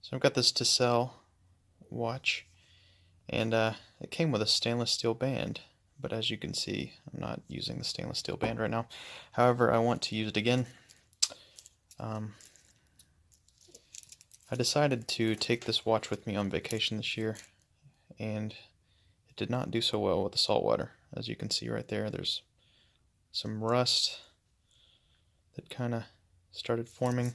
So I've got this Tisell watch, and it came with a stainless steel band, but as you can see, I'm not using the stainless steel band right now. However, I want to use it again. Um, I decided to take this watch with me on vacation this year, and it did not do so well with the salt water. As you can see right there, there's some rust that kind of started forming.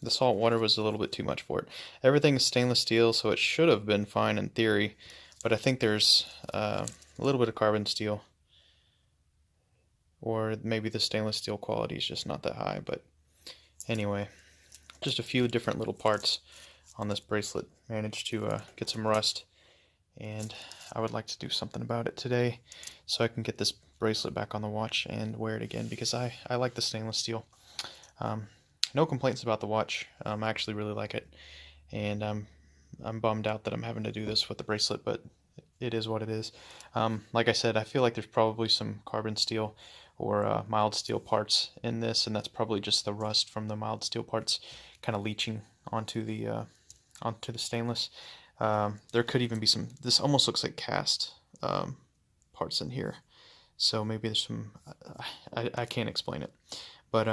The salt water was a little bit too much for it. Everything is stainless steel, so it should have been fine in theory, but I think there's a little bit of carbon steel, or maybe the stainless steel quality is just not that high. But anyway, just a few different little parts on this bracelet managed to get some rust, and I would like to do something about it today so I can get this bracelet back on the watch and wear it again, because I like the stainless steel. No complaints about the watch. I actually really like it, and I'm bummed out that I'm having to do this with the bracelet, but it is what it is. Like I said, I feel like there's probably some carbon steel or mild steel parts in this, and that's probably just the rust from the mild steel parts kind of leaching onto the stainless. There could even be some. This almost looks like cast parts in here, so maybe there's some. I can't explain it. But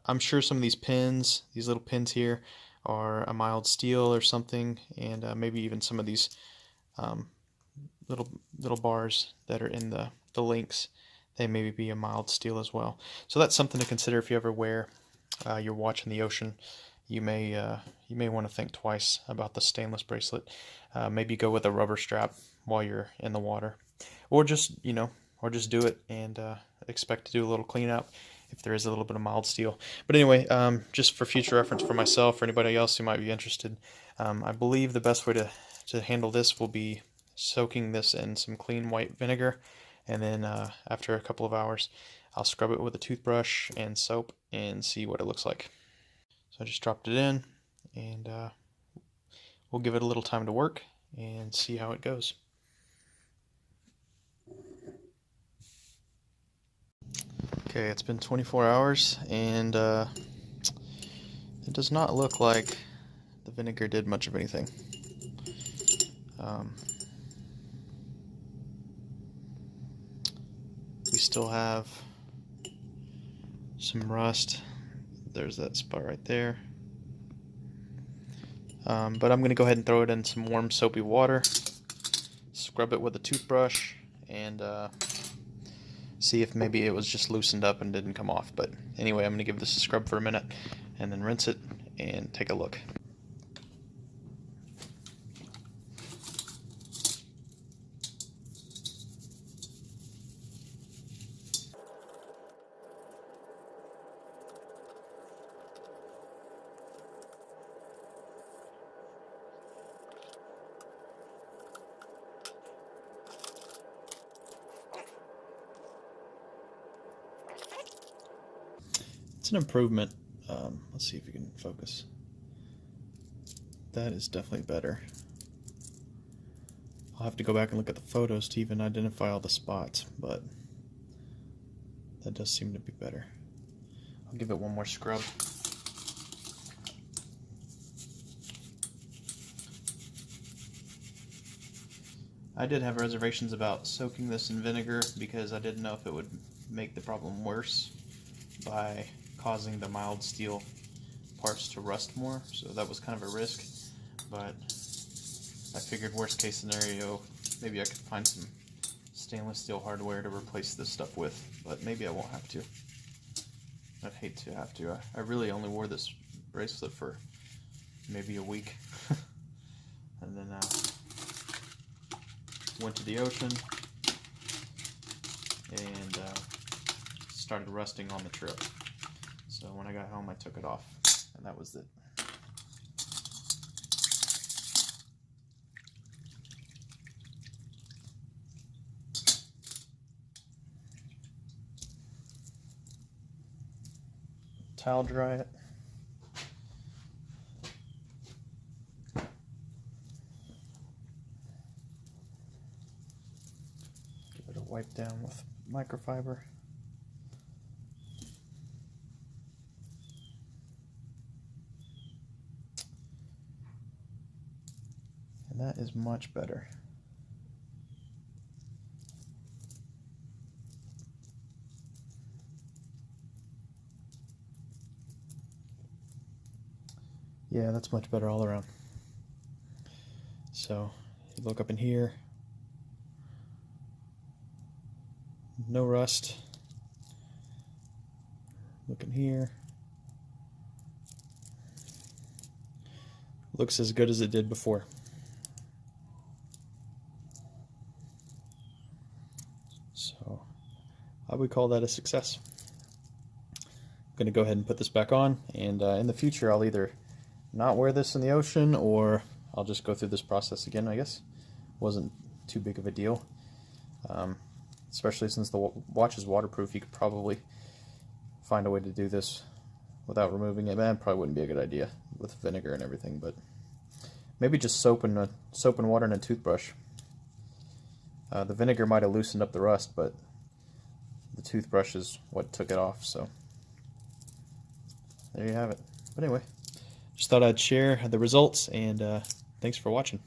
I'm sure some of these pins, these little pins here, are a mild steel or something, and maybe even some of these um, little bars that are in the links, they maybe be a mild steel as well. So that's something to consider if you ever wear your watch in the ocean. You may want to think twice about the stainless bracelet. Maybe go with a rubber strap while you're in the water, or just do it and expect to do a little cleanup if there is a little bit of mild steel. But anyway, just for future reference for myself or anybody else who might be interested, I believe the best way to handle this will be soaking this in some clean white vinegar, and then after a couple of hours, I'll scrub it with a toothbrush and soap and see what it looks like. So I just dropped it in, and we'll give it a little time to work and see how it goes. Okay, it's been 24 hours, and it does not look like the vinegar did much of anything. We still have some rust. There's that spot right there. But I'm going to go ahead and throw it in some warm soapy water, scrub it with a toothbrush, and see if maybe it was just loosened up and didn't come off. But anyway, I'm going to give this a scrub for a minute and then rinse it and take a look. It's an improvement. Let's see if we can focus. That is definitely better. I'll have to go back and look at the photos to even identify all the spots, but that does seem to be better. I'll give it one more scrub. I did have reservations about soaking this in vinegar because I didn't know if it would make the problem worse by causing the mild steel parts to rust more, so that was kind of a risk. But I figured worst case scenario, maybe I could find some stainless steel hardware to replace this stuff with, but maybe I won't have to. I'd hate to have to. I really only wore this bracelet for maybe a week. And then went to the ocean and started rusting on the trip. So when I got home, I took it off, and that was it. Towel dry it. Give it a wipe down with microfiber. That is much better. Yeah, that's much better all around. So, you look up in here, no rust. Look in here. Looks as good as it did before. So, I would call that a success. I'm going to go ahead and put this back on, and in the future I'll either not wear this in the ocean, or I'll just go through this process again, I guess. Wasn't too big of a deal. Especially since the watch is waterproof, you could probably find a way to do this without removing it. That probably wouldn't be a good idea with vinegar and everything, but maybe just soap and water and a toothbrush. The vinegar might have loosened up the rust, but the toothbrush is what took it off, so there you have it. But anyway, just thought I'd share the results, and thanks for watching.